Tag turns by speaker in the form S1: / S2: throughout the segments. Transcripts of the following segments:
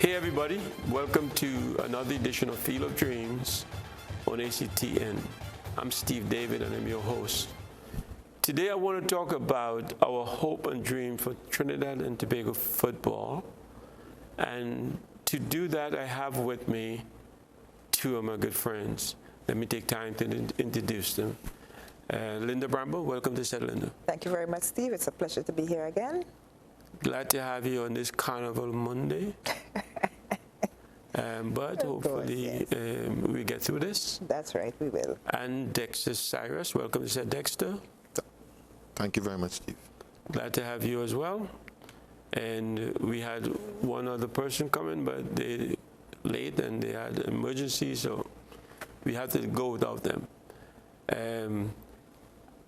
S1: Hey everybody, welcome to another edition of Field of Dreams on ACTN. I'm Steve David and I'm your host. Today I want to talk about our hope and dream for Trinidad and Tobago football. And to do that, I have with me two of my good friends. Let me take time to introduce them. Linda Bramble, welcome to Set, Linda.
S2: Thank you very much, Steve. It's a pleasure to be here again.
S1: Glad to have you on this Carnival Monday. But hopefully we get through this.
S2: That's right, we will.
S1: And Dexter Cyrus, welcome to Set, Dexter.
S3: Thank you very much, Steve.
S1: Glad to have you as well. And we had one other person coming, but they late and they had an emergency, so we had to go without them.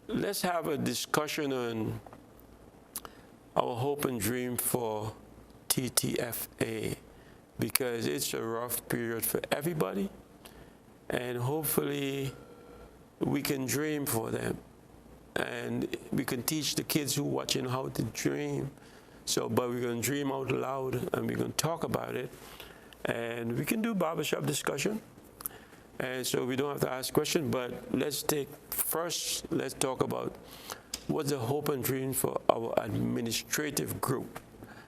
S1: Let's have a discussion on our hope and dream for TTFA, because it's a rough period for everybody, and hopefully we can dream for them, and we can teach the kids who are watching how to dream. But we're going to dream out loud, and we're going to talk about it, and we can do barbershop discussion, and so we don't have to ask questions. But let's talk about what's the hope and dream for our administrative group,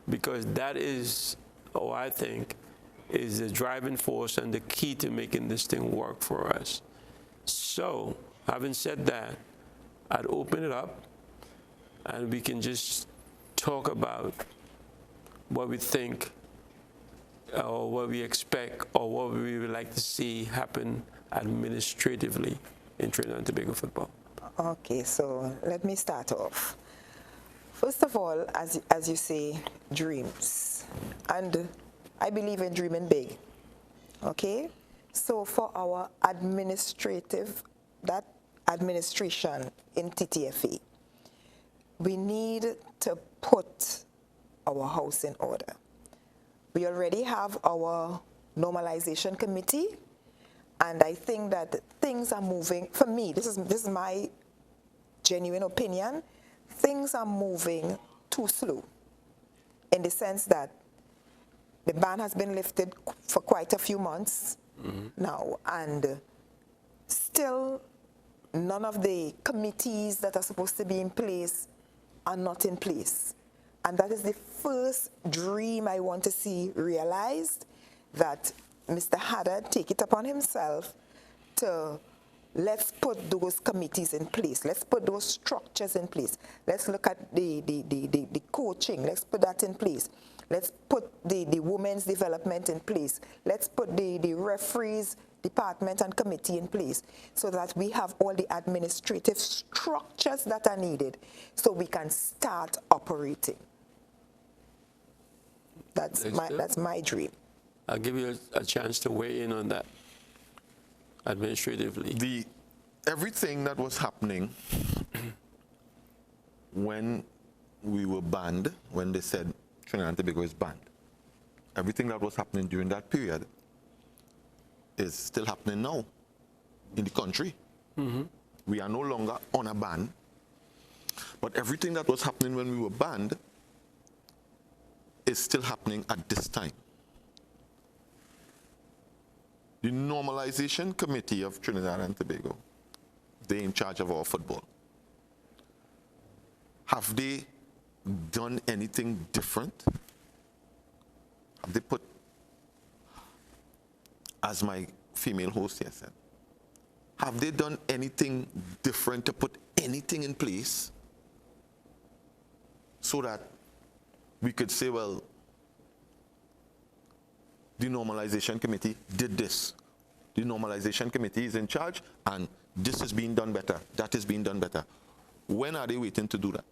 S1: because that is, I think, is the driving force and the key to making this thing work for us. So, having said that, I'd open it up, and we can just talk about what we think, or what we expect, or what we would like to see happen administratively in Trinidad and Tobago football.
S2: Okay, so let me start off. First of all, as you say, dreams. And I believe in dreaming big. Okay? So for our administration in TTFA, we need to put our house in order. We already have our Normalisation Committee, and I think that things are moving. For me, this is my genuine opinion. Things are moving too slow, in the sense that the ban has been lifted for quite a few months now, and still none of the committees that are supposed to be in place are not in place. And that is the first dream I want to see realized, that Mr. Haddad take it upon himself to let's put those committees in place. Let's put those structures in place. Let's look at the coaching. Let's put that in place. Let's put the women's development in place. Let's put the referees department and committee in place, so that we have all the administrative structures that are needed so we can start operating. That's my dream.
S1: I'll give you a chance to weigh in on that administratively.
S3: Everything that was happening when we were banned, when they said Trinidad and Tobago is banned, everything that was happening during that period is still happening now in the country. We are no longer on a ban, but everything that was happening when we were banned is still happening at this time. The Normalisation Committee of Trinidad and Tobago, they're in charge of our football. Have they done anything different? Have they put, as my female host here said, have they done anything different to put anything in place so that we could say, well, the Normalisation Committee did this. The Normalisation Committee is in charge, and this is being done better. That is being done better. When are they waiting to do that?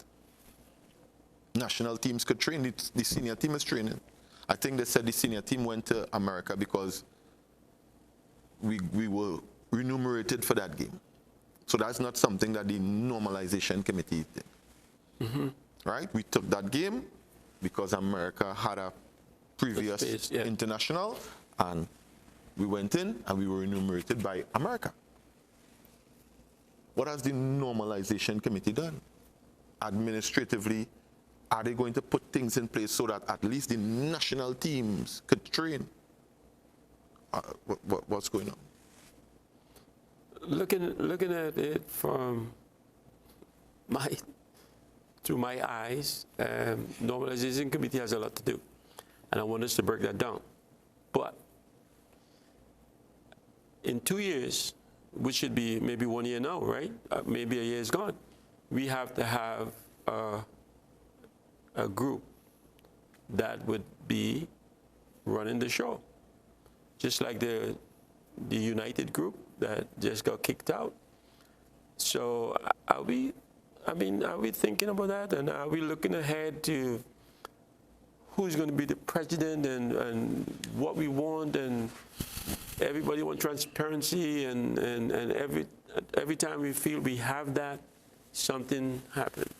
S3: National teams could train. The senior team is training. I think they said the senior team went to America because we were remunerated for that game. So that's not something that the Normalisation Committee did. Right? We took that game because America had a previous international, and we went in and we were remunerated by America. What has the Normalisation Committee done? Administratively, are they going to put things in place so that at least the national teams could train? What's going on?
S1: Looking at it from through my eyes, Normalization Committee has a lot to do, and I want us to break that down. But in 2 years, which should be maybe 1 year now, right? Maybe a year is gone. We have to have a group that would be running the show, just like the United group that just got kicked out. So are we thinking about that, and are we looking ahead to who's going to be the president and what we want? And everybody wants transparency, and every time we feel we have that, something happens.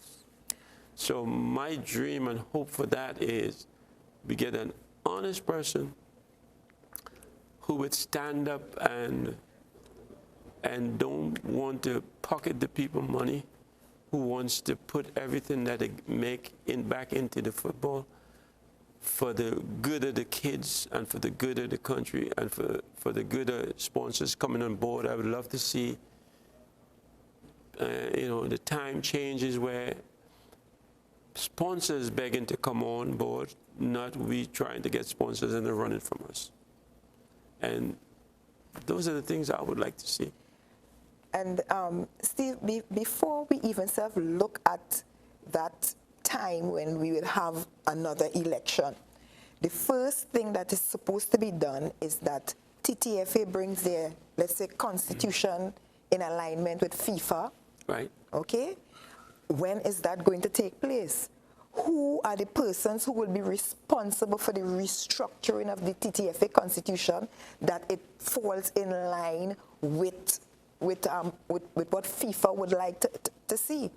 S1: So my dream and hope for that is we get an honest person who would stand up and don't want to pocket the people money, who wants to put everything that they make back into the football for the good of the kids and for the good of the country and for the good of sponsors coming on board. I would love to see, the time changes where sponsors begging to come on board, not we trying to get sponsors and they're running from us. And those are the things I would like to see.
S2: And Steve, before we even look at that time when we will have another election, the first thing that is supposed to be done is that TTFA brings their, let's say, constitution in alignment with FIFA.
S1: Right.
S2: Okay? When is that going to take place? Who are the persons who will be responsible for the restructuring of the TTFA constitution, that it falls in line with what FIFA would like to see?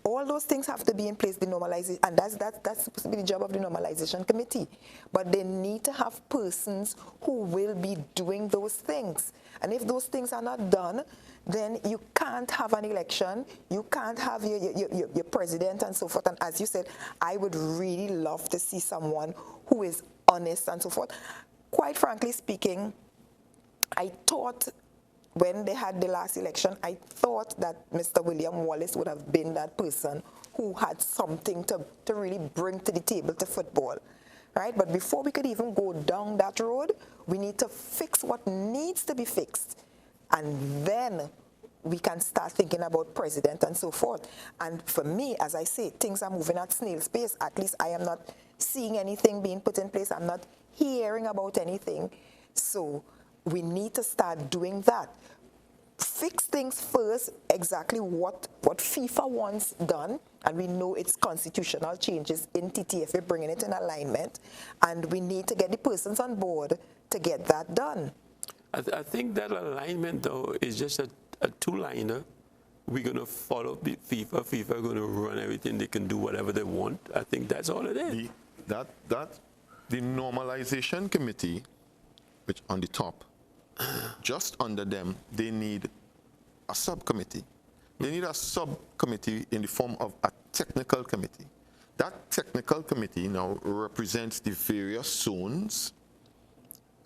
S2: All those things have to be in place, the normalization, and that's supposed to be the job of the Normalization Committee. But they need to have persons who will be doing those things. And if those things are not done, then you can't have an election, you can't have your president and so forth. And as you said, I would really love to see someone who is honest and so forth. Quite frankly speaking, I thought when they had the last election, I thought that Mr. William Wallace would have been that person who had something to really bring to the table to football, right? But before we could even go down that road, we need to fix what needs to be fixed. And then we can start thinking about president and so forth. And for me, as I say, things are moving at snail's pace. At least I am not seeing anything being put in place. I'm not hearing about anything. So we need to start doing that. Fix things first, exactly what FIFA wants done, and we know it's constitutional changes in TTFA, bringing it in alignment, and we need to get the persons on board to get that done.
S1: I think that alignment, though, is just a two-liner. We're going to follow FIFA. FIFA are going to run everything. They can do whatever they want. I think that's all it is.
S3: The Normalization Committee, which on the top, just under them, they need a subcommittee. They need a subcommittee in the form of a technical committee. That technical committee now represents the various zones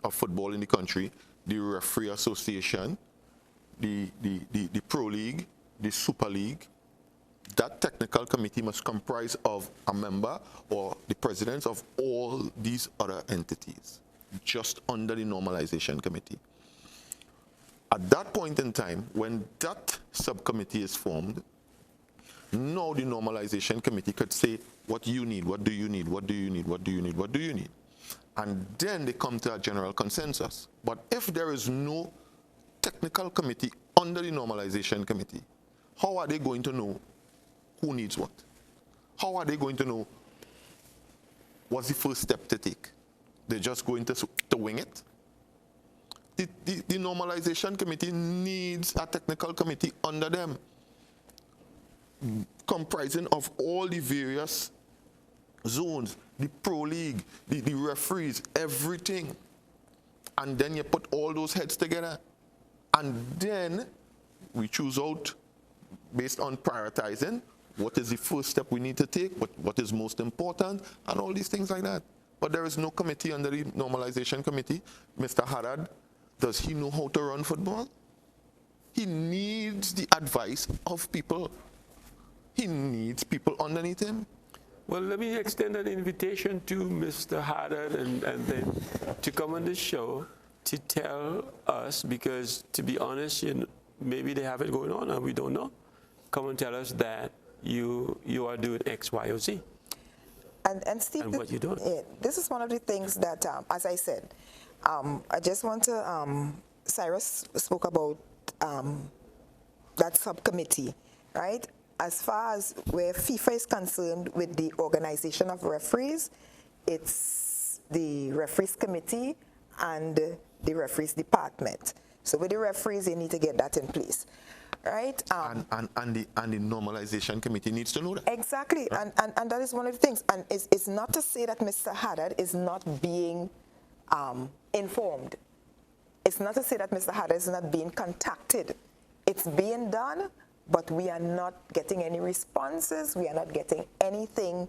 S3: of football in the country, the referee association, the Pro League, the Super League. That technical committee must comprise of a member or the presidents of all these other entities, just under the Normalization Committee. At that point in time, when that subcommittee is formed, now the Normalization Committee could say, what you need, what do you need, what do you need, what do you need, what do you need? And then they come to a general consensus. But if there is no technical committee under the Normalization Committee, how are they going to know who needs what? How are they going to know what's the first step to take? They're just going to wing it? The Normalization Committee needs a technical committee under them, comprising of all the various zones, the Pro League, the referees, everything. And then you put all those heads together. And then we choose out, based on prioritizing, what is the first step we need to take, what is most important, and all these things like that. But there is no committee under the Normalization Committee. Mr. Haddad, does he know how to run football? He needs the advice of people. He needs people underneath him.
S1: Well, let me extend an invitation to Mr. Haddad and then to come on the show to tell us, because to be honest, maybe they have it going on and we don't know. Come and tell us that you are doing X, Y, or Z.
S2: And Steve,
S1: And what you're doing.
S2: This is one of the things that, as I said, I just want to, Cyrus spoke about that subcommittee, right? As far as where FIFA is concerned with the organization of referees, it's the referees committee and the referees department. So with the referees, they need to get that in place, right?
S3: And the Normalization Committee needs to know that.
S2: Exactly, right? and that is one of the things. And it's not to say that Mr. Haddad is not being informed. It's not to say that Mr. Haddad is not being contacted. It's being done, but we are not getting any responses. We are not getting anything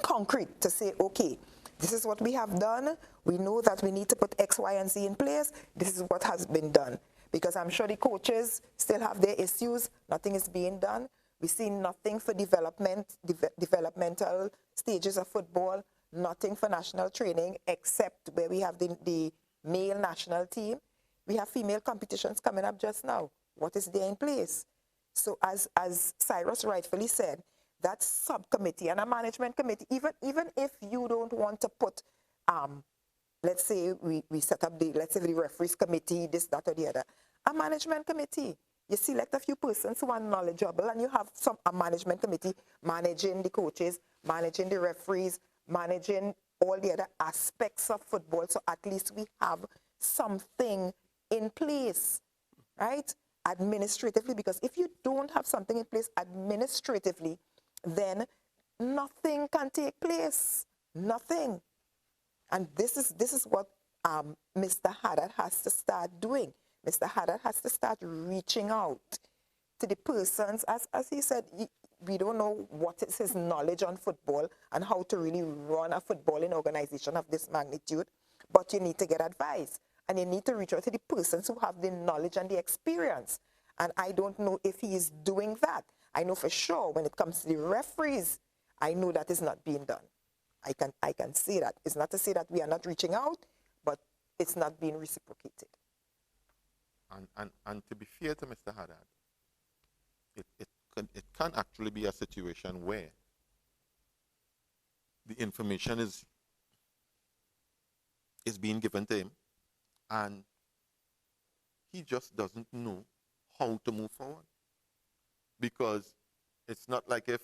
S2: concrete to say, okay, this is what we have done. We know that we need to put X, Y, and Z in place. This is what has been done. Because I'm sure the coaches still have their issues. Nothing is being done. We see nothing for developmental stages of football, nothing for national training, except where we have the male national team. We have female competitions coming up just now. What is there in place? So as Cyrus rightfully said, that subcommittee and a management committee, even if you don't want to put, let's say we set up the referees committee, this, that, or the other, a management committee. You select a few persons who are knowledgeable, and you have a management committee managing the coaches, managing the referees, managing all the other aspects of football. So at least we have something in place, right? Administratively, because if you don't have something in place administratively, then nothing can take place. Nothing. And this is what Mr. Haddad has to start doing. Mr. Haddad has to start reaching out to the persons, as he said, we don't know what is his knowledge on football and how to really run a footballing organization of this magnitude, but you need to get advice. And you need to reach out to the persons who have the knowledge and the experience. And I don't know if he is doing that. I know for sure when it comes to the referees, I know that is not being done. I can say that. It's not to say that we are not reaching out, but it's not being reciprocated.
S3: And to be fair to Mr. Haddad, it can actually be a situation where the information is being given to him, and he just doesn't know how to move forward. Because it's not like if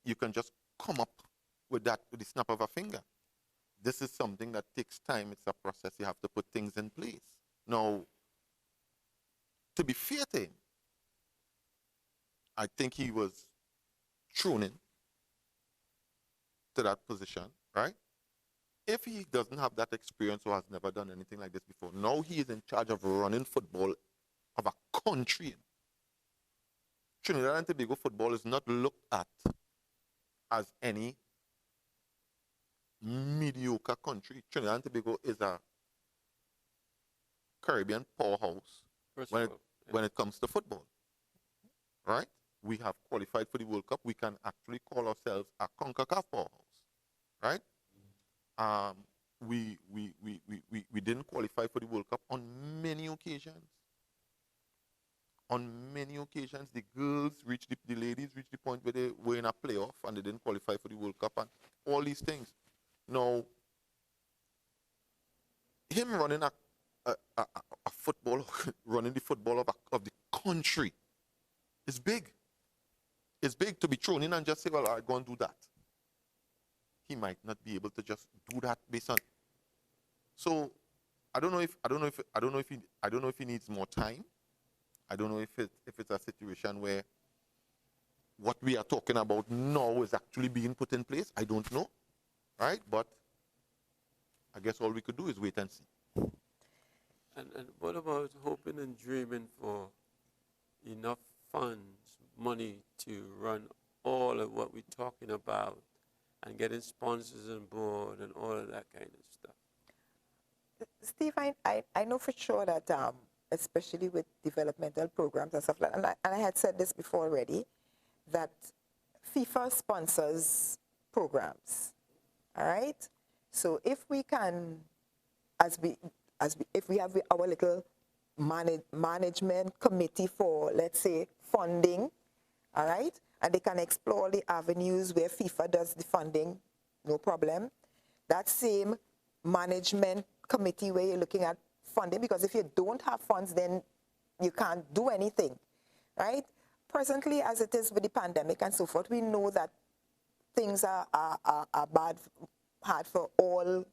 S3: you can just come up with that with the snap of a finger. This is something that takes time. It's a process. You have to put things in place. Now, to be fair to him, I think he was thrown in to that position, right? If he doesn't have that experience or has never done anything like this before, now he is in charge of running football of a country. Trinidad and Tobago football is not looked at as any mediocre country. Trinidad and Tobago is a Caribbean powerhouse when it comes to football, right? We have qualified for the World Cup. We can actually call ourselves a CONCACAF powerhouse, right? We didn't qualify for the World Cup on many occasions. On many occasions, the girls reached the ladies reached the point where they were in a playoff and they didn't qualify for the World Cup and all these things. Now, him running a football, running the football of the country is big. It's big to be thrown in and just say, well, I'm going to do that. He might not be able to just do that based on. So I don't know if he needs more time. I don't know if it's a situation where what we are talking about now is actually being put in place. I don't know, right? But I guess all we could do is wait and see.
S1: And what about hoping and dreaming for enough funds money to run all of what we're talking about and getting sponsors on board and all of that kind of stuff?
S2: Steve, I know for sure that, especially with developmental programs and stuff like that, and I had said this before already, that FIFA sponsors programs, all right? So if we can, if we have our little management committee for, let's say, funding, all right? And they can explore the avenues where FIFA does the funding, no problem. That same management committee where you're looking at funding, because if you don't have funds, then you can't do anything, right? Presently, as it is with the pandemic and so forth, we know that things are hard for all,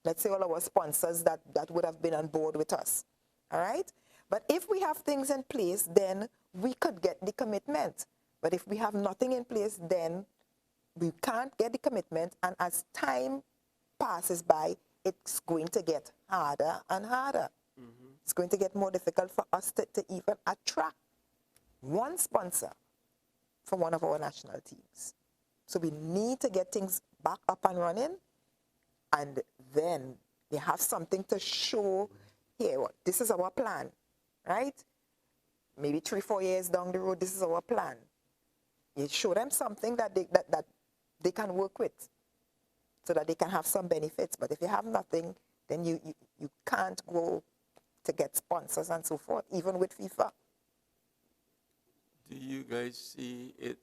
S2: let's say, all our sponsors that would have been on board with us, all right? But if we have things in place, then we could get the commitment. But if we have nothing in place, then we can't get the commitment, and as time passes by, it's going to get harder and harder. Mm-hmm. It's going to get more difficult for us to even attract one sponsor for one of our national teams. So we need to get things back up and running, and then they have something to show, here, this is our plan, right? Maybe 3-4 years down the road, this is our plan. You show them something that they can work with, so that they can have some benefits. But if you have nothing, then you can't go to get sponsors and so forth, even with FIFA.
S1: Do you guys see it?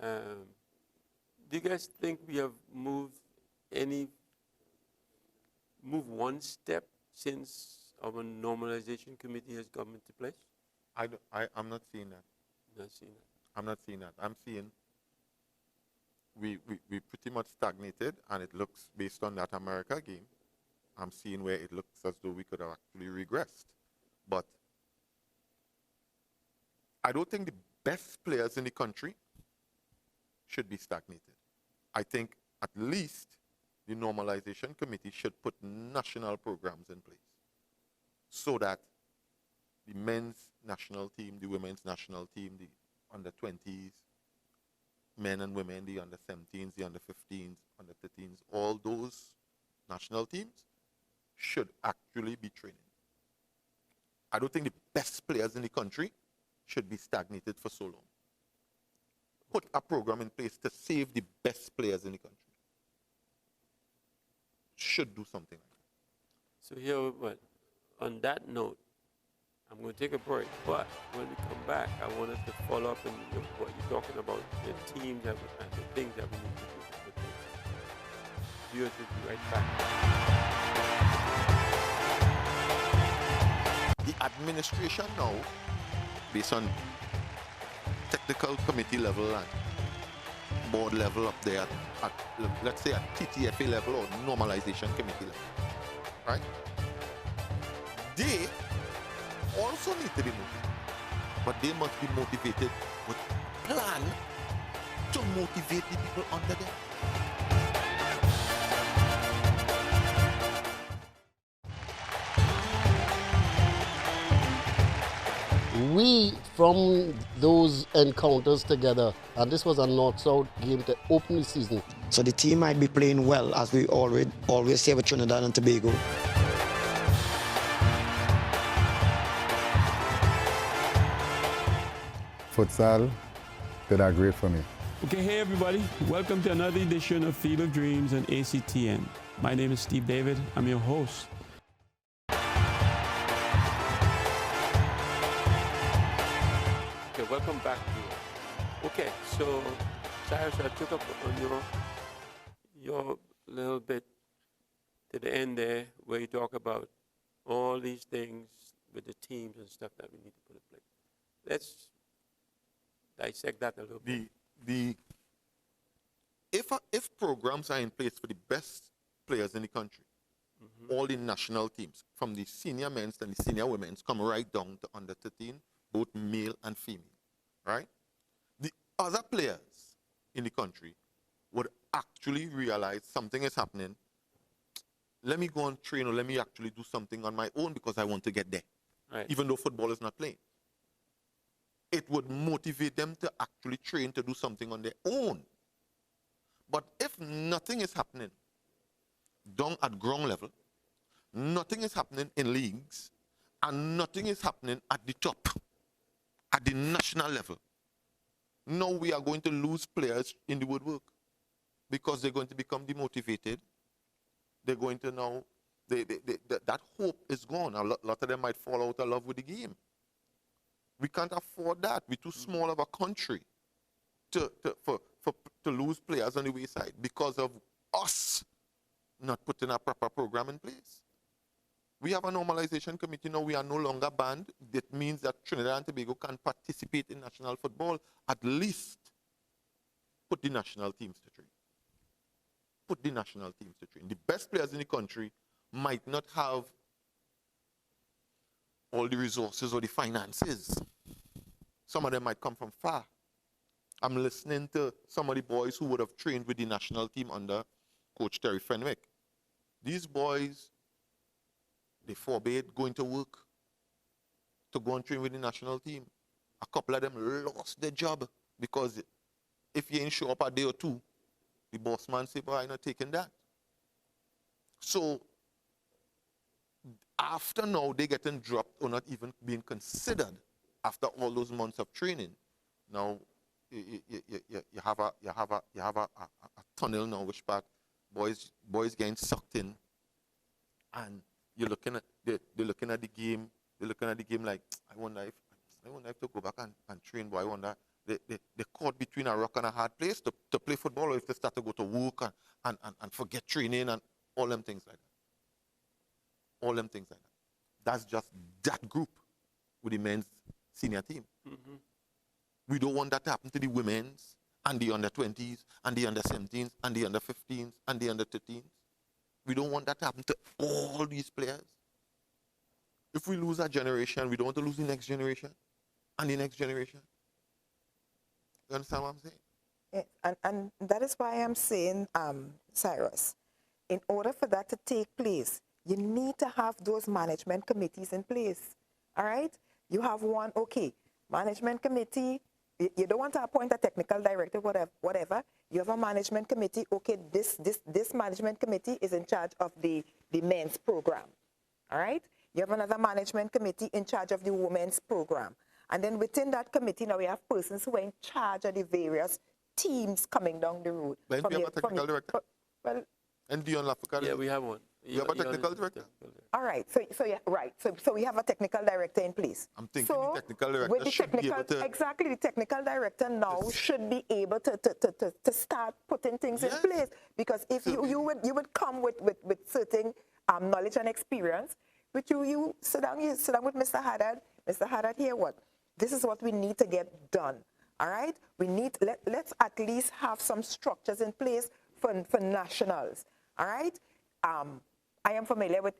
S1: Do you guys think we have moved one step since our normalization committee has come into place?
S3: I'm not seeing that.
S1: Not seeing that.
S3: I'm not seeing that. I'm seeing we pretty much stagnated, and it looks, based on that America game, I'm seeing where it looks as though we could have actually regressed. But I don't think the best players in the country should be stagnated. I think at least the Normalization Committee should put national programs in place so that the men's national team, the women's national team, the under-20s, men and women, the under-17s, the under-15s, under-13s, all those national teams should actually be training. I don't think the best players in the country should be stagnated for so long. Put a program in place to save the best players in the country. Should do something like that.
S1: So here, but on that note, I'm going to take a break, but when we come back, I want us to follow up on what you're talking about, the teams and the things that we need to do. Viewers will be right back.
S3: The administration now, based on technical committee level and board level up there, at let's say at TTFA level or normalization committee level, right? They also need to be motivated, but they must be motivated with a plan to motivate the people under them.
S4: We, from those encounters together, and this was a North-South game to open the season.
S5: So the team might be playing well, as we always say with Trinidad and Tobago.
S6: Futsal did that great for me.
S7: Okay, hey everybody, welcome to another edition of Field of Dreams on ACTN. My name is Steve David, I'm your host.
S1: Okay, welcome back to Okay, so Cyrus, I took up on your little bit to the end there where you talk about all these things with the teams and stuff that we need to put in place. Let's dissect that a little bit.
S3: If programs are in place for the best players in the country, all the national teams, from the senior men's and the senior women's, come right down to under 13, both male and female, right? The other players in the country would actually realize something is happening. Let me go and train, or let me actually do something on my own because I want to get there,
S1: Right.
S3: even though football is not playing. it would motivate them to actually train to do something on their own. But if nothing is happening down at ground level, nothing is happening in leagues, and nothing is happening at the top, at the national level, now we are going to lose players in the woodwork because they're going to become demotivated. They're going to now, that hope is gone. A lot of them might fall out of love with the game. We can't afford that. We're too small of a country to lose players on the wayside because of us not putting a proper program in place. We have a normalization committee now. We are no longer banned. That means that Trinidad and Tobago can participate in national football. At least put the national teams to train. Put the national teams to train. The best players in the country might not have all the resources or the finances. Some of them might come from far. I'm listening to some of the boys who would have trained with the national team under Coach Terry Fenwick. These boys, they forbade going to work to go and train with the national team. A couple of them lost their job because if you ain't show up a day or two, the boss man say, "Boy, I'm not taking that." So after now, they getting dropped or not even being considered after all those months of training. Now you have a tunnel now which part boys getting sucked in, and you're looking at they're looking at the game. They're looking at the game like, I wonder if to go back and train. But I wonder they're caught between a rock and a hard place to play football, or if they start to go to work and forget training and all them things like that. All them things like that. That's just that group with the men's senior team. Mm-hmm. We don't want that to happen to the women's and the under-20s and the under-17s and the under-15s and the under-13s. We don't want that to happen to all these players. If we lose a generation, we don't want to lose the next generation and the next generation. You understand what I'm saying?
S2: Yeah, and that is why I'm saying, Cyrus, in order for that to take place, you need to have those management committees in place. All right? You have one, okay, management committee. You don't want to appoint a technical director, whatever. You have a management committee. Okay, this management committee is in charge of the men's program. All right? You have another management committee in charge of the women's program. And then within that committee, now we have persons who are in charge of the various teams coming down the road.
S3: Then we have a technical director.
S2: Well,
S3: and Dion Lafayette.
S1: Yeah, we have one.
S3: You have a technical director?
S2: All right, so yeah, right. So we have a technical director in place.
S3: I'm thinking
S2: so
S3: the technical director
S2: with the
S3: should be able to...
S2: Exactly, the technical director now should be able to start putting things in place. Because if you would come with certain knowledge and experience, which you sit down with Mr. Haddad. Mr. Haddad, here what? This is what we need to get done. All right? Let's at least have some structures in place for nationals. All right? I am familiar with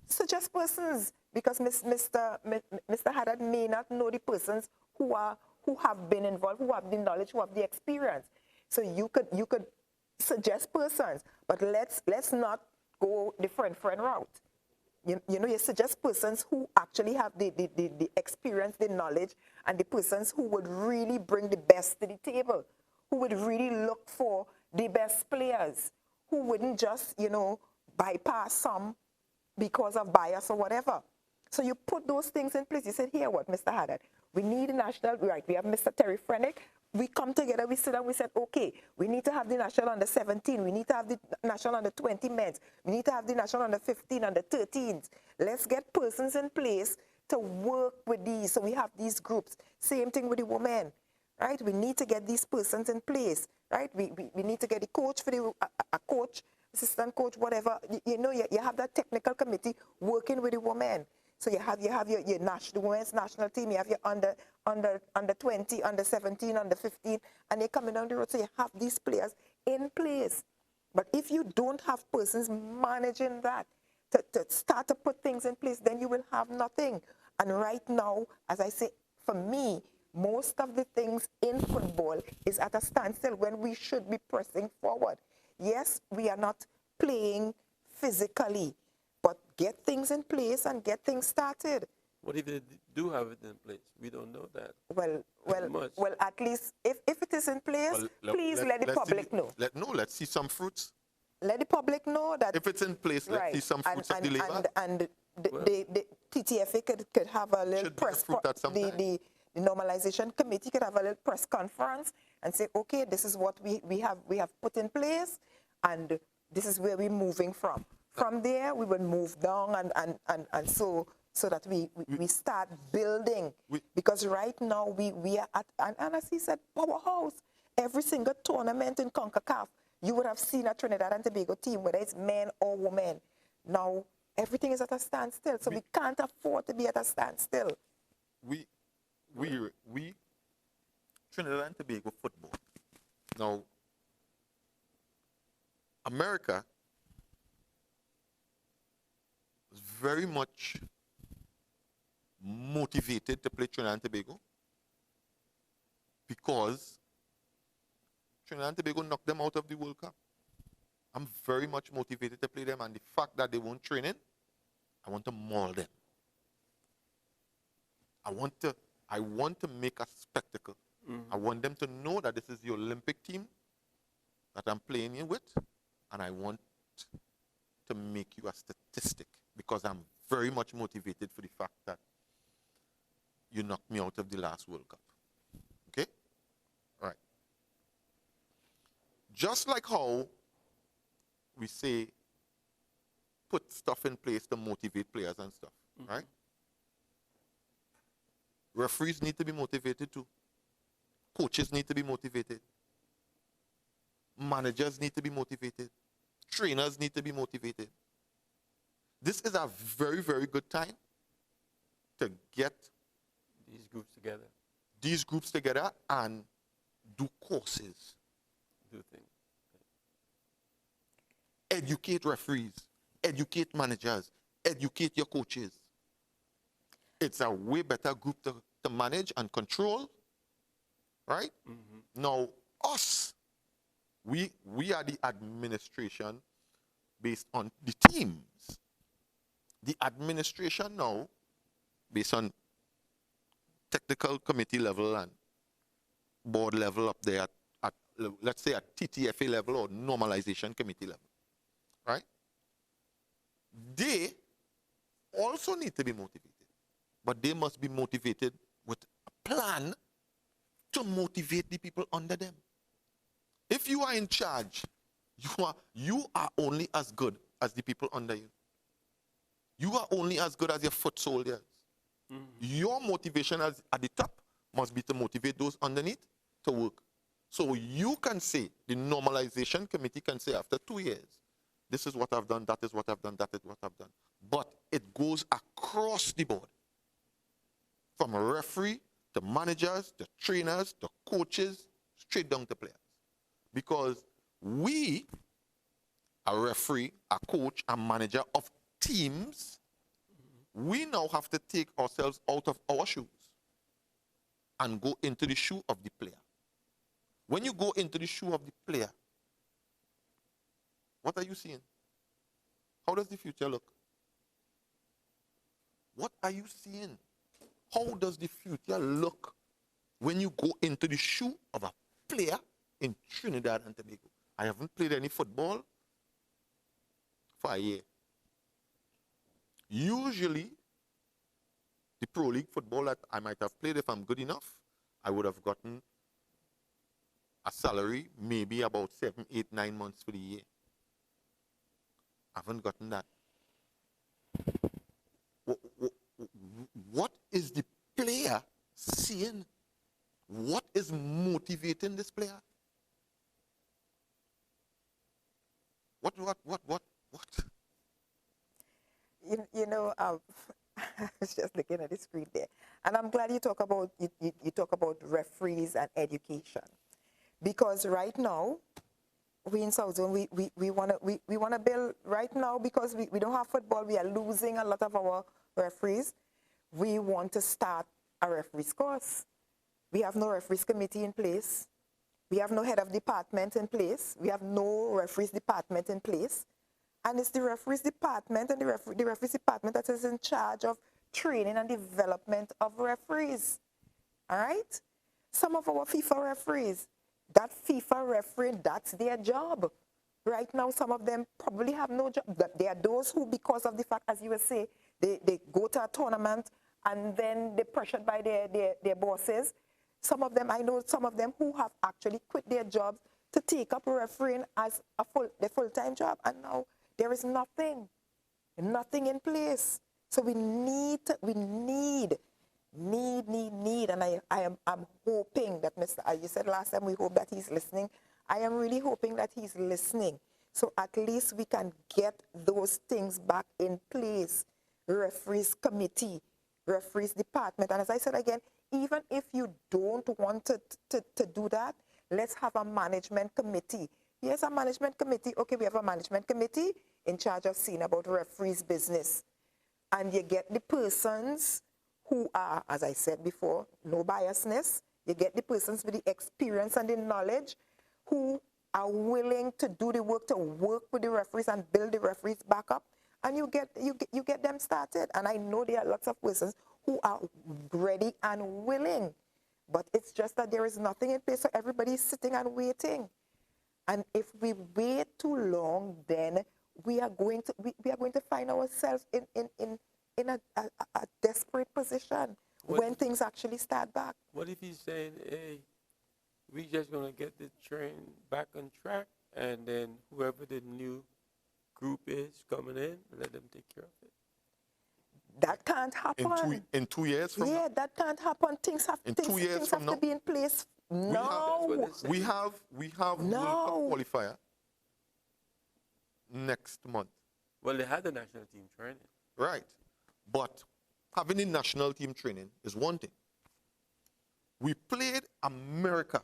S2: suggest persons because Mr. Haddad may not know the persons who have been involved, who have the knowledge, who have the experience. So you could suggest persons, but let's not go the friend route. You know, you suggest persons who actually have the experience, the knowledge, and the persons who would really bring the best to the table, who would really look for the best players, who wouldn't just, bypass some because of bias or whatever. So you put those things in place. You said, here what, Mr. Haddad? We need a national, right, we have Mr. Terry Fenwick. We come together, we sit down, we said, okay, we need to have the national under 17. We need to have the national under 20 men's. We need to have the national under 15, under 13s. Let's get persons in place to work with these. So we have these groups. Same thing with the women, right? We need to get these persons in place, right? We need to get a coach for a coach, assistant coach, whatever. You have that technical committee working with the women. So you have your women's national team, you have your under 20, under 17, under 15, and they're coming down the road. So you have these players in place. But if you don't have persons managing that, to start to put things in place, then you will have nothing. And right now, as I say, for me, most of the things in football is at a standstill when we should be pressing forward. Yes, we are not playing physically, but get things in place and get things started.
S1: What if they do have it in place? We don't know that.
S2: Well, at least if it is in place,
S3: Well,
S2: please let the
S3: let's
S2: public
S3: see,
S2: know.
S3: Let's see some fruits.
S2: Let the public know that
S3: If it's in place, let's see some fruits of the labor.
S2: And the TTFA could have a little
S3: Should bear
S2: press.
S3: fruit at some time.
S2: The Normalisation Committee could have a little press conference and say, okay, this is what we have put in place, and this is where we're moving from. From there, we will move down and so that we start building. Because right now we are at, and as he said, powerhouse. Every single tournament in CONCACAF, you would have seen a Trinidad and Tobago team, whether it's men or women. Now, everything is at a standstill, so we can't afford to be at a standstill.
S3: We Trinidad and Tobago football. Now, America is very much motivated to play Trinidad and Tobago because Trinidad and Tobago knocked them out of the World Cup. I'm very much motivated to play them, and the fact that they won't train in, I want to maul them. I want to make a spectacle. I want them to know that this is the Olympic team that I'm playing here with, and I want to make you a statistic because I'm very much motivated for the fact that you knocked me out of the last World Cup. Okay? All right. Just like how we say put stuff in place to motivate players and stuff, right? Referees need to be motivated too. Coaches need to be motivated. Managers need to be motivated. Trainers need to be motivated. This is a very, very good time to get
S1: These groups together
S3: and do courses.
S1: do things.
S3: Educate referees, educate managers, educate your coaches. It's a way better group to manage and control, right? Now, us, we are the administration based on the teams. The administration now, based on technical committee level and board level up there at let's say at TTFA level or Normalisation Committee level, right? They also need to be motivated, but they must be motivated with a plan to motivate the people under them. If you are in charge, you are only as good as the people under you. You are only as good as your foot soldiers. Your motivation at the top must be to motivate those underneath to work. So you can say, the Normalisation Committee can say after 2 years, this is what I've done, that is what I've done, that is what I've done. But it goes across the board. From a referee, to managers, to trainers, to coaches, straight down to players. Because we, a referee, a coach, a manager of teams, we now have to take ourselves out of our shoes and go into the shoe of the player. When you go into the shoe of the player, what are you seeing? How does the future look? What are you seeing? How does the future look when you go into the shoe of a player in Trinidad and Tobago? I haven't played any football for a year. Usually, the Pro League football that I might have played, if I'm good enough, I would have gotten a salary maybe about 7, 8, 9 months for the year. I haven't gotten that. What is the player seeing? What is motivating this player? What?
S2: You know, I was just looking at the screen there, and I'm glad you talk about referees and education, because right now we in South Zone we wanna build right now, because we don't have football. We are losing a lot of our referees. We want to start a referees course. We have no referees committee in place. We have no head of department in place. We have no referees department in place. And it's the referees department and the referees department that is in charge of training and development of referees. All right? Some of our FIFA referees, that FIFA referee, that's their job. Right now, some of them probably have no job. There are those who, because of the fact, as you were saying, they go to a tournament and then they're pressured by their bosses. Some of them, I know some of them who have actually quit their jobs to take up refereeing as their full-time job. And now there is nothing in place. So we need, and I'm hoping that Mr. As you said last time, we hope that he's listening. I am really hoping that he's listening. So at least we can get those things back in place. Referees committee, referees department. And as I said again, even if you don't want to do that, let's have a management committee. Yes, a management committee. Okay, we have a management committee in charge of seeing about referees' business. And you get the persons who are, as I said before, no biasness. You get the persons with the experience and the knowledge who are willing to do the work, to work with the referees and build the referees back up. And you get them started. And I know there are lots of persons who are ready and willing. But it's just that there is nothing in place, so everybody's sitting and waiting. And if we wait too long, then we are going to find ourselves in a desperate position when things actually start back.
S1: What if he's saying, hey, we just going to get the train back on track, and then whoever the new group is coming in, let them take care of it?
S2: That can't happen.
S3: In 2 years from now?
S2: That can't happen. Things have to be in place. No.
S3: We have World Cup qualifier next month.
S1: Well, they had the national team training.
S3: Right. But having the national team training is one thing. We played America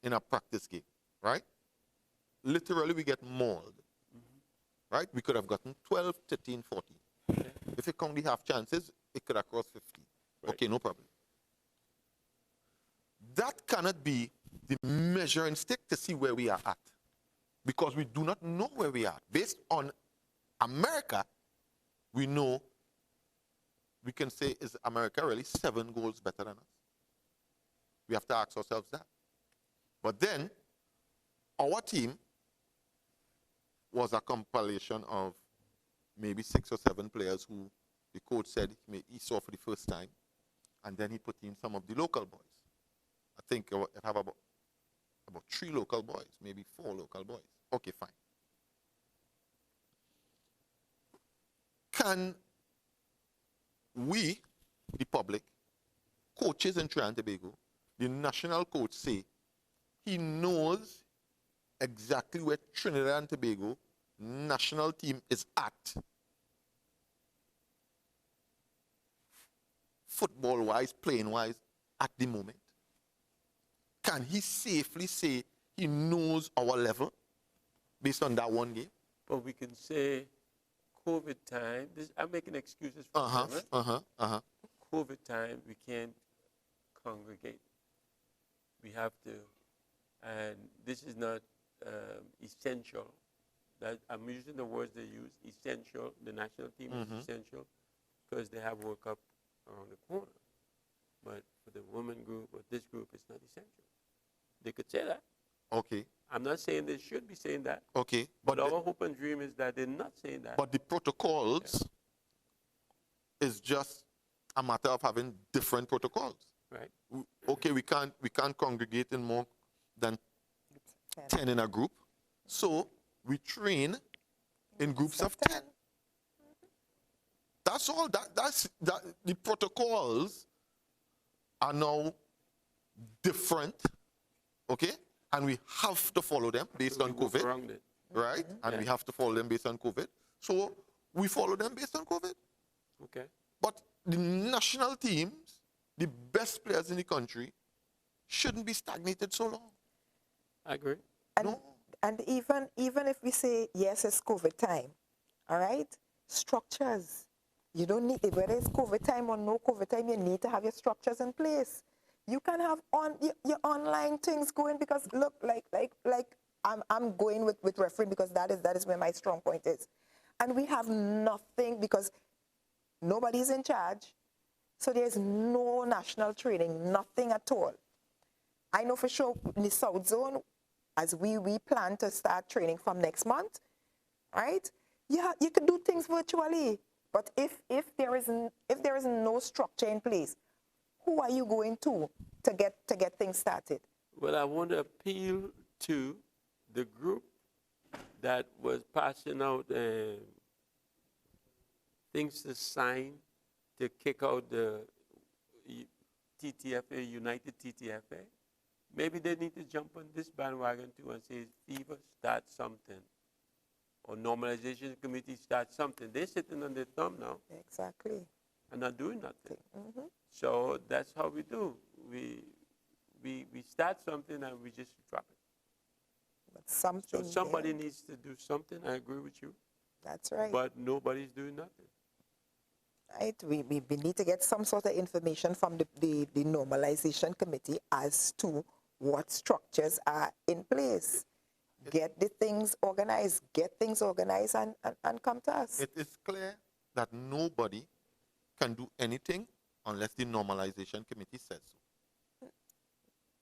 S3: in a practice game, right? Literally, we get mauled, right? We could have gotten 12, 13, 14. Okay. If you count the half chances, it could have crossed 50. Right. Okay, no problem. That cannot be the measuring stick to see where we are at, because we do not know where we are. Based on America, we know, we can say, is America really 7 goals better than us? We have to ask ourselves that. But then, our team was a compilation of maybe 6 or 7 players who the coach said he saw for the first time, and then he put in some of the local boys. I think it have about 3 local boys, maybe 4 local boys. Okay, fine. Can we, the public, coaches in Trinidad and Tobago, the national coach, say he knows exactly where Trinidad and Tobago national team is at, football-wise, playing-wise, at the moment? Can he safely say he knows our level based on that one game?
S1: But we can say COVID time, I'm making excuses for COVID time, we can't congregate. We have to, and this is not essential. That I'm using the words they use, essential. The national team is essential because they have World Cup around the corner. But for the women group or this group, it's not essential. They could say that.
S3: Okay.
S1: I'm not saying they should be saying that.
S3: Okay.
S1: But our hope and dream is that they're not saying that.
S3: But the protocols is just a matter of having different protocols.
S1: Right.
S3: Okay, we can't congregate in more than 10 in a group. So we train in groups of 10. That's all. That's the protocols are now different. Okay? And we have to follow them based on COVID. Right? And we have to follow them based on COVID. So we follow them based on COVID.
S1: Okay.
S3: But the national teams, the best players in the country, shouldn't be stagnated so long.
S1: I agree.
S2: And even if we say, yes, it's COVID time, all right? Structures. You don't need, whether it's COVID time or no COVID time, you need to have your structures in place. You can have your online things going, because look, like I'm going with refereeing because that is where my strong point is. And we have nothing, because Nobody's in charge. So there's no national training, nothing at all. I know for sure in the South Zone, as we plan to start training from next month, right? Yeah, you can do things virtually. But if there is no structure in place, who are you going to get things started?
S1: Well, I want to appeal to the group that was passing out things to sign to kick out the TTFA, United TTFA. Maybe they need to jump on this bandwagon too and say, FIFA, start something. Or Normalisation Committee, start something. They're sitting on their thumb now
S2: Exactly.
S1: and not doing nothing. So that's how we do. We start something and we just drop it.
S2: But something.
S1: So somebody
S2: there.
S1: needs to do something. I agree with you.
S2: That's right.
S1: But nobody's doing nothing.
S2: Right. We need to get some sort of information from the Normalization Committee as to what structures are in place. Get the things organized, and come to us.
S3: It is clear that nobody can do anything unless the Normalization Committee says so.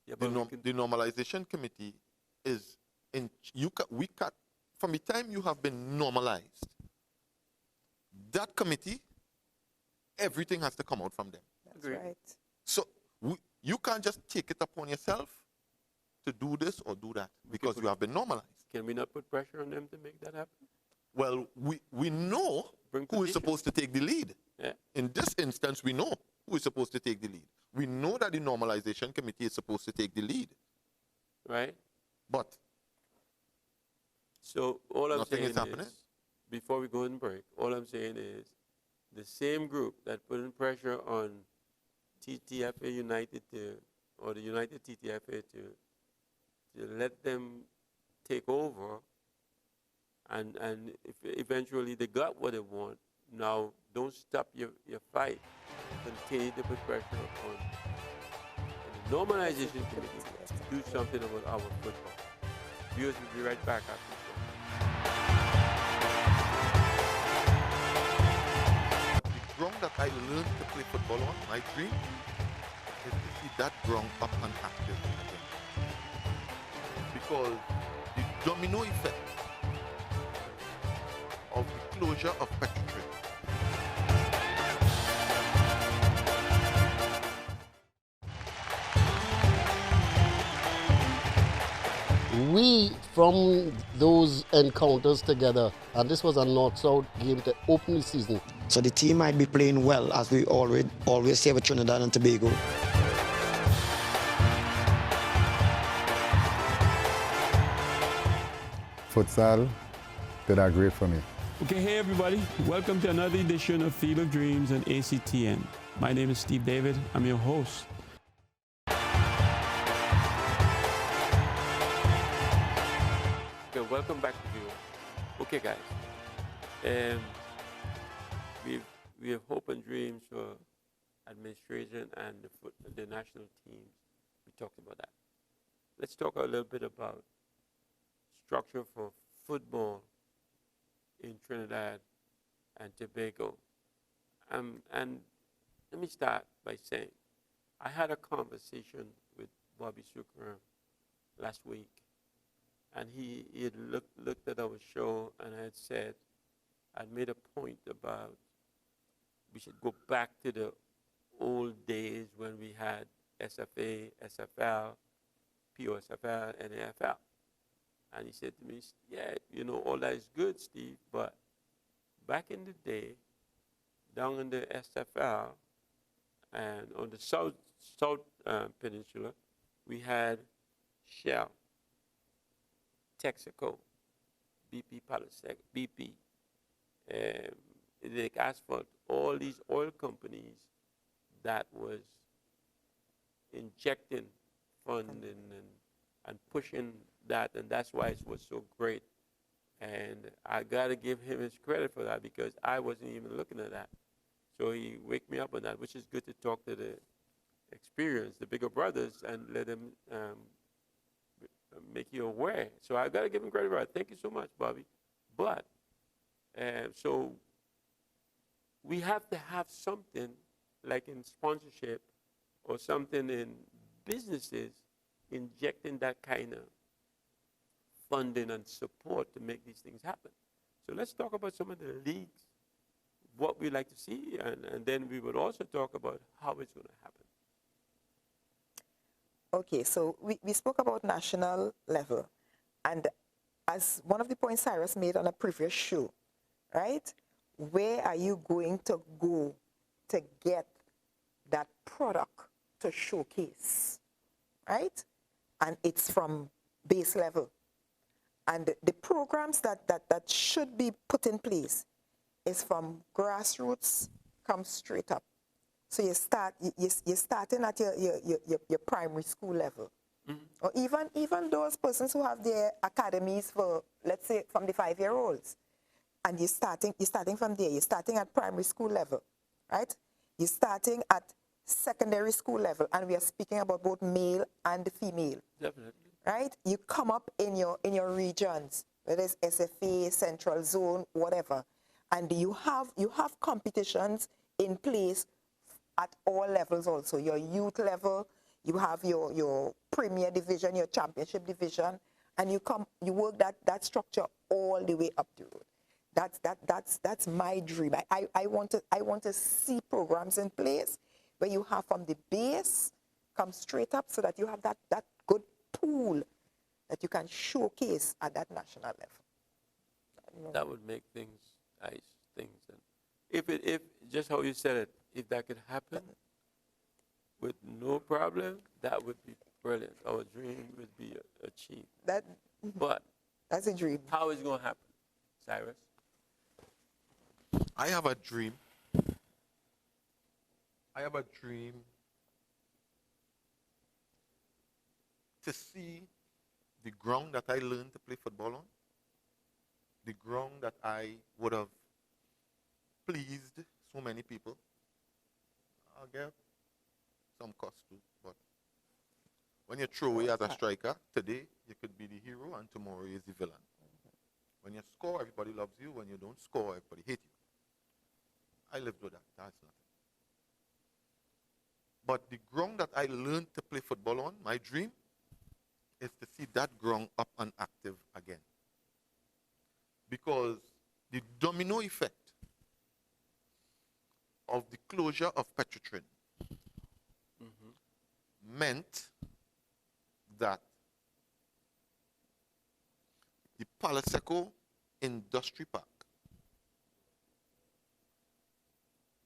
S1: Yeah,
S3: The Normalization Committee is from the time you have been normalized, that committee, everything has to come out from them.
S2: That's right.
S3: So you can't just take it upon yourself to do this or do that because you have been normalized.
S1: Can we not put pressure on them to make that happen?
S3: Well, we know
S1: Bring
S3: who is
S1: petition.
S3: supposed to take the lead.
S1: Yeah.
S3: In this instance, we know who is supposed to take the lead. We know that the Normalization Committee is supposed to take the lead.
S1: Right?
S3: But
S1: So all I'm
S3: Nothing
S1: saying
S3: is happening.
S1: is, before we go in break, all I'm saying is the same group that putting pressure on TTFA United or the United TTFA to let them take over, and if eventually they got what they want, now don't stop your fight. Continue to put pressure on the Normalization Committee to do something about our football. Viewers will be right back after the show.
S3: the ground that I learned to play football on, my dream, is to see that ground up and active again. Because the domino effect of the closure of Petrie
S4: We, from those encounters together, and this was a North-South game to open the season.
S5: So the team might be playing well, as we always say with Trinidad and Tobago.
S6: Futsal did that great for me.
S7: Okay, hey everybody. Welcome to another edition of Field of Dreams on ACTN. My name is Steve David. I'm your host.
S1: Okay, welcome back to you. Okay, guys. We have hope and dreams for administration and the national teams. We talked about that. Let's talk a little bit about structure for football in Trinidad and Tobago. And let me start by saying, I had a conversation with Bobby Sucre last week, and he had looked at our show and had said, I'd made a point about we should go back to the old days when we had SFA, SFL, POSFL, and AFL. And he said to me, yeah, you know, all that is good, Steve, but back in the day, down in the SFL and on the South Peninsula, we had Shell, Texaco, BP Palisade, BP, Lake Asphalt, all these oil companies that was injecting funding and pushing that, and that's why it was so great. And I got to give him his credit for that because I wasn't even looking at that. So he wake me up on that, which is good to talk to the experience, the bigger brothers, and let them make you aware. So I got to give him credit for that. Thank you so much, Bobby. But, so we have to have something like in sponsorship or something in businesses injecting that kind of funding and support to make these things happen. So let's talk about some of the leagues, what we like to see, and then we would also talk about how it's going to happen.
S2: Okay, so we spoke about national level. And as one of the points Cyrus made on a previous show, right? Where are you going to go to get that product to showcase, right? And it's from base level. And the programs that should be put in place is from grassroots, come straight up. So you're starting at your primary school level. Or even those persons who have their academies for, let's say, from the 5-year-olds. And you're starting from there. You're starting at primary school level, right? You're starting at secondary school level, and we are speaking about both male and female.
S1: Definitely.
S2: Right? You come up in your regions, whether it's SFA, Central Zone, whatever, and you have competitions in place at all levels also. Your youth level, you have your premier division, your championship division, and you work that structure all the way up the road. That's my dream. I want to see programs in place where you have from the base come straight up, so that you have that good pool that you can showcase at that national level.
S1: That would make things nice things. And if just how you said it, if that could happen with no problem, that would be brilliant. Our dream would be achieved. But
S2: that's a dream.
S1: How is it going to happen, Cyrus?
S3: I have a dream. I have a dream to see the ground that I learned to play football on, the ground that I would have pleased so many people. I'll get some cost too, but when you throw away as a striker, today you could be the hero and tomorrow is the villain. When you score, everybody loves you. When you don't score, everybody hates you. I lived with that. That's nothing. But the ground that I learned to play football on, my dream, is to see that ground up and active again. Because the domino effect of the closure of Petrotrin meant that the Palaseco Industry Park,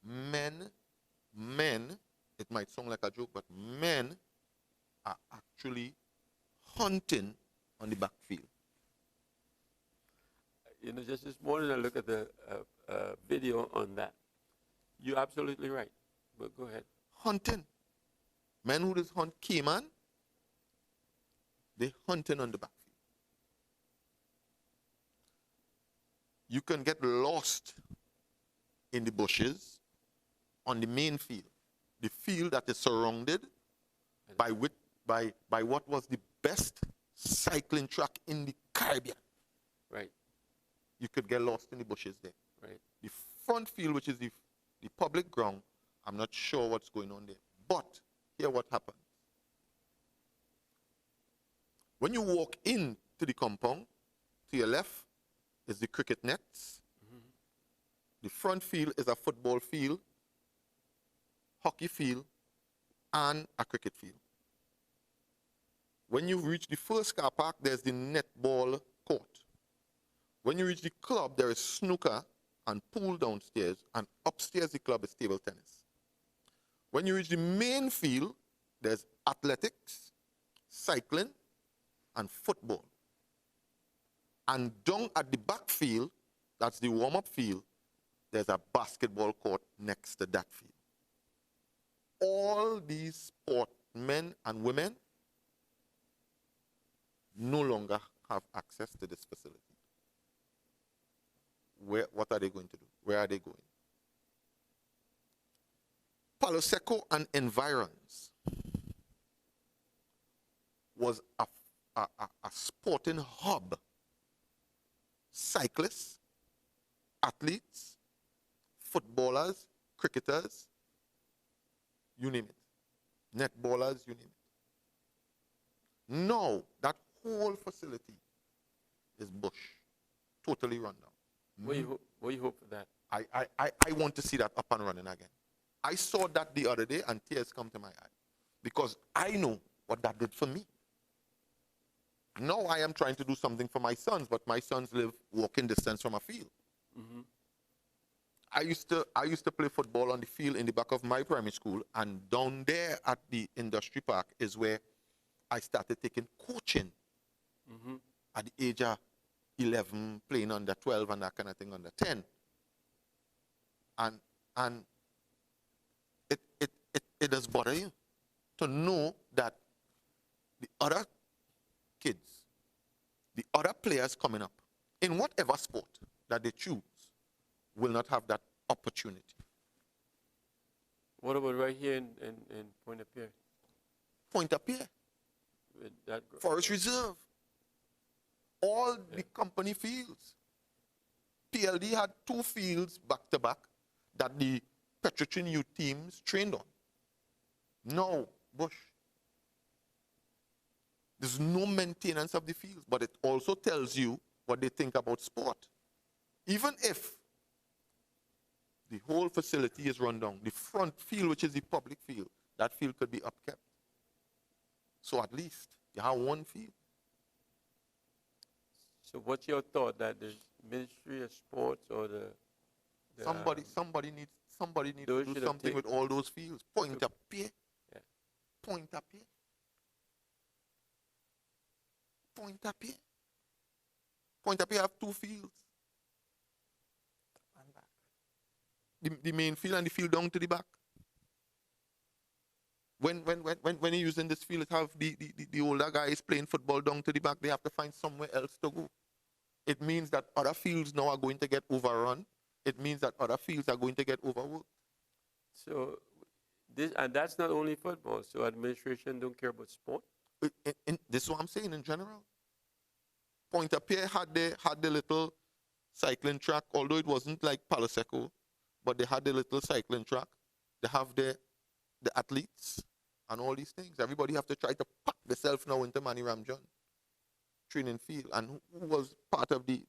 S3: men, it might sound like a joke, but men are actually hunting on the backfield.
S1: You know, just this morning I looked at the video on that. You're absolutely right, but go ahead.
S3: Hunting. Men who just hunt cayman, they hunting on the backfield. You can get lost in the bushes on the main field, the field that is surrounded by what was the best cycling track in the Caribbean.
S1: Right.
S3: You could get lost in the bushes there.
S1: Right.
S3: The front field, which is the public ground, I'm not sure what's going on there. But here what happens. When you walk into the compound, to your left is the cricket nets. The front field is a football field, hockey field, and a cricket field. When you reach the first car park, there's the netball court. When you reach the club, there is snooker and pool downstairs, and upstairs the club is table tennis. When you reach the main field, there's athletics, cycling, and football. And down at the back field, that's the warm-up field, there's a basketball court next to that field. All these sportsmen and women no longer have access to this facility. What are they going to do? Where are they going? Palo Seco and environs was a sporting hub. Cyclists, athletes, footballers, cricketers, you name it. Netballers, you name it. No, that whole facility is bush, totally run down.
S1: What you hope for that?
S3: I want to see that up and running again. I saw that the other day and tears come to my eye because I know what that did for me. Now I am trying to do something for my sons, but my sons live walking distance from a field. I used to play football on the field in the back of my primary school, and down there at the industry park is where I started taking coaching at the age of 11, playing under 12 and that kind of thing, under 10. And it does bother you to know that the other kids, the other players coming up, in whatever sport that they choose, will not have that opportunity.
S1: What about right here in Pointe-à-Pierre?
S3: Pointe-à-Pierre,
S1: With that
S3: Forest Reserve, all the company fields. PLD had 2 fields back to back that the Petrochin youth teams trained on. No, bush. There's no maintenance of the fields, but it also tells you what they think about sport. Even if the whole facility is run down, the front field, which is the public field, that field could be upkept. So at least you have 1 field.
S1: So what's your thought that the Ministry of Sports or the
S3: Somebody needs
S1: those
S3: to
S1: should
S3: do
S1: have
S3: something with all those fields. Pointe-à-Pierre.
S1: Yeah.
S3: Pointe-à-Pierre. Pointe-à-Pierre. Pointe-à-Pierre have 2 fields. And back. The main field and the field down to the back. When you're using this field, it have the older guys playing football down to the back, they have to find somewhere else to go. It means that other fields now are going to get overrun. It means that other fields are going to get overworked.
S1: So that's not only football. So administration don't care about sport.
S3: This is what I'm saying in general. Pointe-à-Pierre had the little cycling track, although it wasn't like Palo Seco, but they had the little cycling track. They have the athletes and all these things. Everybody have to try to pack themselves now into Manny Ramjan training field. And who was part of the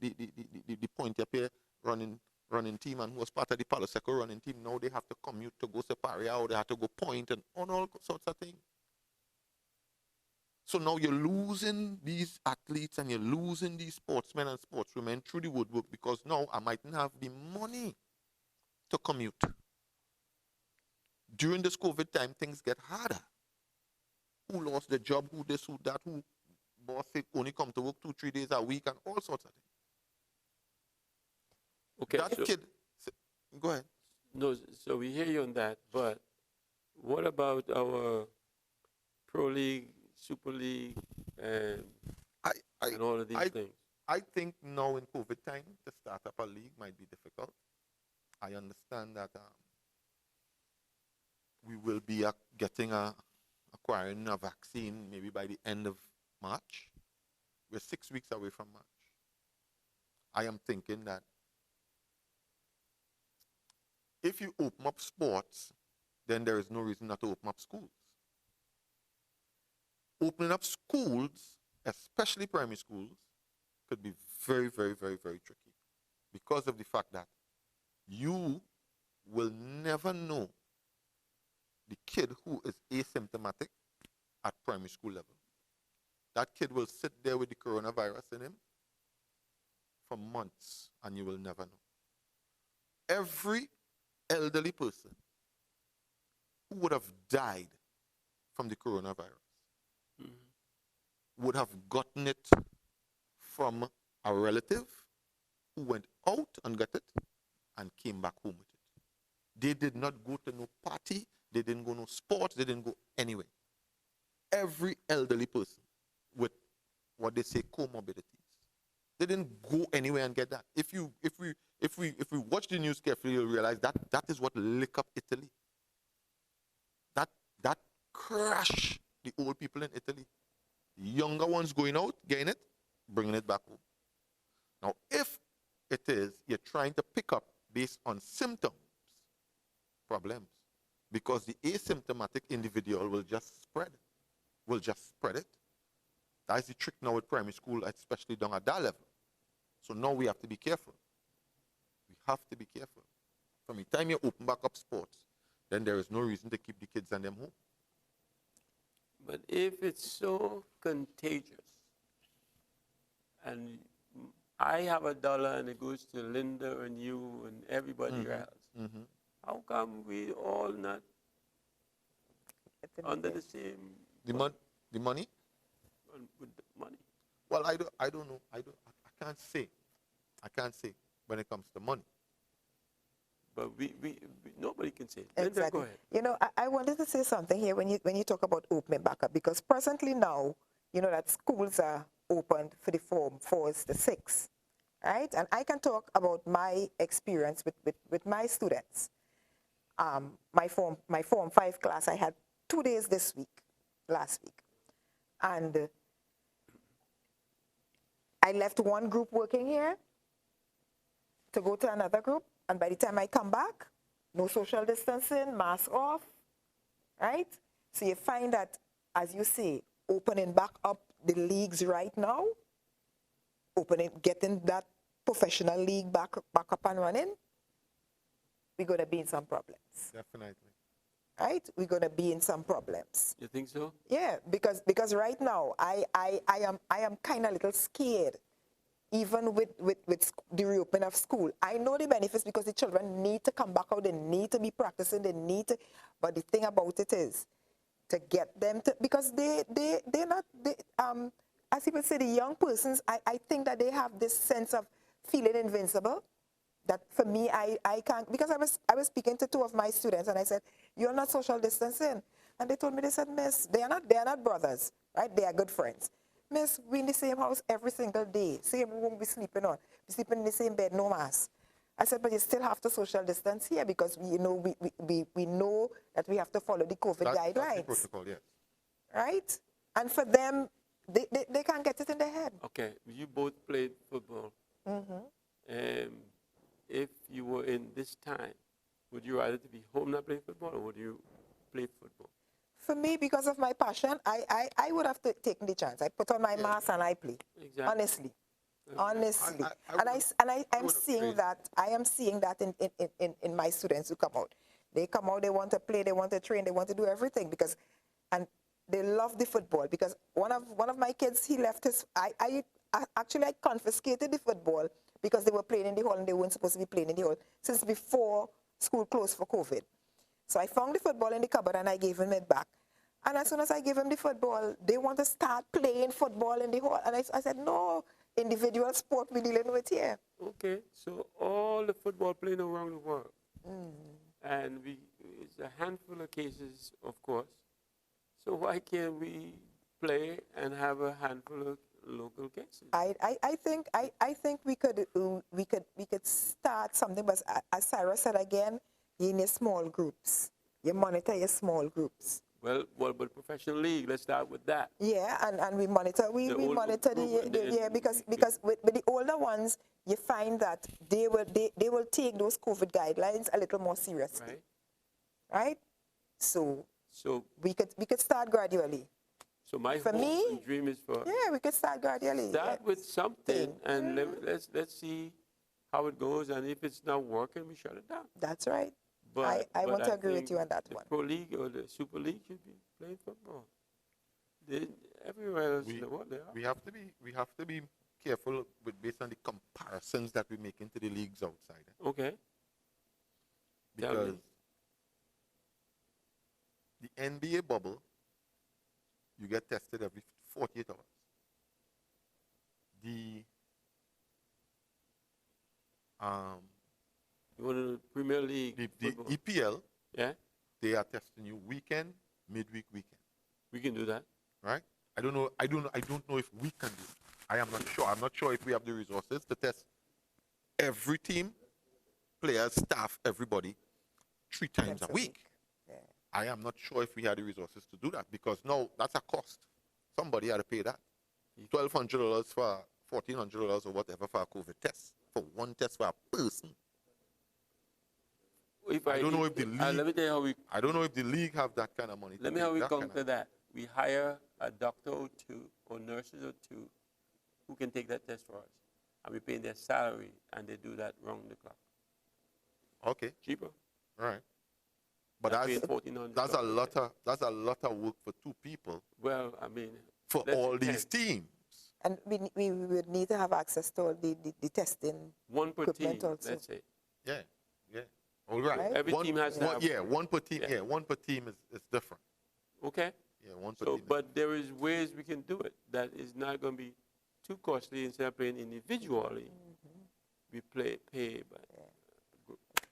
S3: Pointe-à-Pierre running team and who was part of the Palo Seco running team, now they have to commute to go to Paria or they have to go Point and all sorts of things. So now you're losing these athletes and you're losing these sportsmen and sportswomen through the woodwork because now I mightn't have the money to commute. During this COVID time, things get harder. Who lost their job, who this, who that, who boss only come to work 2-3 days a week and all sorts of things.
S1: Okay.
S3: That kid, go ahead.
S1: No, so we hear you on that, but what about our Pro League, Super League, and all of these things?
S3: I think now in COVID time, to start up a league might be difficult. I understand that we will be acquiring a vaccine maybe by the end of March. We're 6 weeks away from March. I am thinking that if you open up sports, then there is no reason not to open up schools. Opening up schools, especially primary schools, could be very, very, very, very tricky because of the fact that you will never know the kid who is asymptomatic at primary school level. That kid will sit there with the coronavirus in him for months and you will never know. Every elderly person who would have died from the coronavirus would have gotten it from a relative who went out and got it and came back home with it. They did not go to no party, they didn't go no sports, they didn't go anywhere. Every elderly person with what they say comorbidities, they didn't go anywhere and get that. If we watch the news carefully, you'll realize that is what lick up Italy. That crashed the old people in Italy. The younger ones going out, getting it, bringing it back home. Now, if it is you're trying to pick up based on symptoms, problems because the asymptomatic individual will just spread it. That's the trick now with primary school, especially down at that level. So now we have to be careful. We have to be careful. From the time you open back up sports, then there is no reason to keep the kids and them home.
S1: But if it's so contagious, and I have $1 and it goes to Linda and you and everybody else, how come we all not under the same
S3: The money?
S1: with the money?
S3: Well, I don't know. I can't say. I can't say when it comes to money.
S1: But we nobody can say. Linda,
S2: Exactly.
S1: go ahead.
S2: You know, I wanted to say something here when you talk about opening back up, because presently now, you know that schools are opened for the Form 4s to 6, right? And I can talk about my experience with my students. My Form 5 class, I had 2 days last week. And I left one group working here to go to another group. And by the time I come back, no social distancing, mask off, right? So you find that, as you say, opening back up the leagues right now, getting that professional league back up and running, we're going to be in some problems,
S3: Definitely.
S2: right? We're going to be in some problems.
S1: You think so?
S2: Yeah, because right now I am kind of a little scared, even with the reopening of school. I know the benefits because the children need to come back out, they need to be practicing, they need to, but the thing about it is to get them to, because they're not, as people say, the young persons, I think that they have this sense of feeling invincible. That for me, I can't, because I was speaking to 2 of my students and I said, you're not social distancing. And they told me, they said, Miss, they are not brothers, right? They are good friends. Miss, we in the same house every single day, same room we sleeping on, we sleeping in the same bed, no mask. I said, but you still have to social distance here because we know that we have to follow the COVID guidelines.
S3: That's the protocol, yes.
S2: Right? And for them, they can't get it in their head.
S1: Okay, you both played football. If you were in this time, would you rather to be home not playing football, or would you play football?
S2: For me, because of my passion, I would have taken the chance. I put on my mask and I play.
S1: Exactly.
S2: Honestly. Honestly. I'm seeing that. I am seeing that in my students who come out. They come out, they want to play, they want to train, they want to do everything and they love the football, because one of my kids, he left his, I confiscated the football because they were playing in the hall and they weren't supposed to be playing in the hall since before school closed for COVID. So I found the football in the cupboard and I gave him it back. And as soon as I gave him the football, they want to start playing football in the hall. And I said, no, individual sport we're dealing with here.
S1: Okay, so all the football playing around the world. And it's a handful of cases, of course. So why can't we play and have a handful of local cases?
S2: I think we could start something, but as Sarah said again, in your small groups. You monitor your small groups.
S1: Well, but professional league, let's start with that.
S2: Yeah, and we monitor because with the older ones, you find that they will take those COVID guidelines a little more seriously. Right? So we could start gradually.
S1: So my
S2: For
S1: hope
S2: me,
S1: and dream is for
S2: we could start gradually.
S1: start with something and let's see how it goes, and if it's not working, we shut it down.
S2: That's right.
S1: But
S2: I want to agree with
S1: think
S2: you on that
S1: the
S2: one.
S1: Pro League or the Super League should be playing football. Everywhere else in the world they are.
S3: We have to be careful based on the comparisons that we make into the leagues outside.
S1: Okay. Tell
S3: Because
S1: me.
S3: the NBA bubble, you get tested every 48 hours. The
S1: You want the Premier League
S3: the
S1: football?
S3: EPL,
S1: Yeah,
S3: they are testing you weekend, midweek, weekend.
S1: we can do that.
S3: Right? I don't know if we can do it. I am not sure. I'm not sure if we have the resources to test every team, players, staff, everybody 3 times a week.
S2: Yeah.
S3: I am not sure if we had the resources to do that, because no, that's a cost. Somebody had to pay that. $1,200 for $1,400 or whatever for a COVID test, for one test for a person.
S1: if
S3: I don't know if the league.
S1: let me tell you how we.
S3: I don't know if the league have that kind of money.
S1: Let me how we conquer that. We hire a doctor or two, or nurses or two, who can take that test for us, and we pay their salary, and they do that round the clock.
S3: Okay,
S1: Cheaper.
S3: all right. But
S1: Than paying
S3: that's
S1: $1,400.
S3: a lot of work for two people
S1: Well, I mean.
S3: for
S1: let's
S3: all
S1: say
S3: these
S1: 10.
S3: teams.
S2: And we would need to have access to all the testing
S1: One per team,
S2: equipment also.
S1: let's say.
S3: Yeah, yeah. All right.
S2: Right?
S1: Every team has to have.
S3: Yeah, one per team.
S1: Yeah.
S3: Yeah, one per team is different.
S1: Okay.
S3: Yeah, one per
S1: So,
S3: team.
S1: but there is ways we can do it that is not going to be too costly. Instead of playing individually, we pay by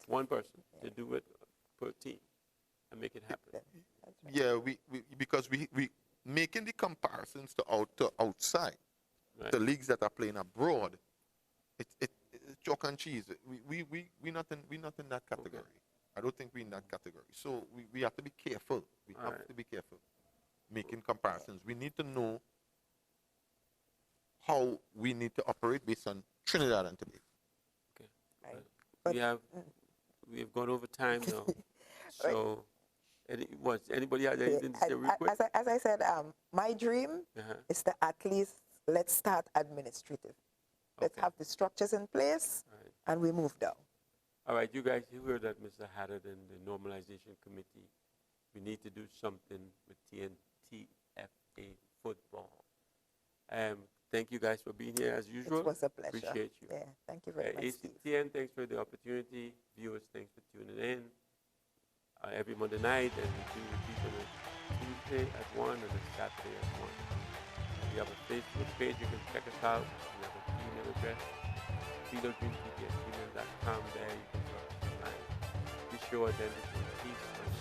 S1: one person to do it per team and make it happen.
S3: Yeah, because we making the comparisons to outside,
S1: Right.
S3: the leagues that are playing abroad, it's chalk and cheese. We not in that category. I don't think we're in that category. So we have to be careful. We have
S1: Alright.
S3: to be careful making comparisons. We need to know how we need to operate based on Trinidad and Tobago.
S1: Okay.
S2: Right.
S1: We have gone over time now. So, anybody have anything to say real quick?
S2: As I said, my dream
S1: Uh-huh.
S2: is to at least let's start administrative. Let's
S1: Okay.
S2: have the structures in place,
S1: Right.
S2: and we move down.
S1: All right, you guys, you heard that, Mr. Haddad and the Normalization Committee. We need to do something with TFA football. Thank you guys for being here as usual.
S2: It was a pleasure.
S1: Appreciate you.
S2: Yeah, thank you very much, Steve.
S1: ACTN, thanks for the opportunity. Viewers, thanks for tuning in. Every Monday night, and we do repeat on a Tuesday at 1 and a Saturday at 1. We have a Facebook page. You can check us out. We have an email address, philodreamtv@gmail.com. There you can drop us a line. Be sure then to peace and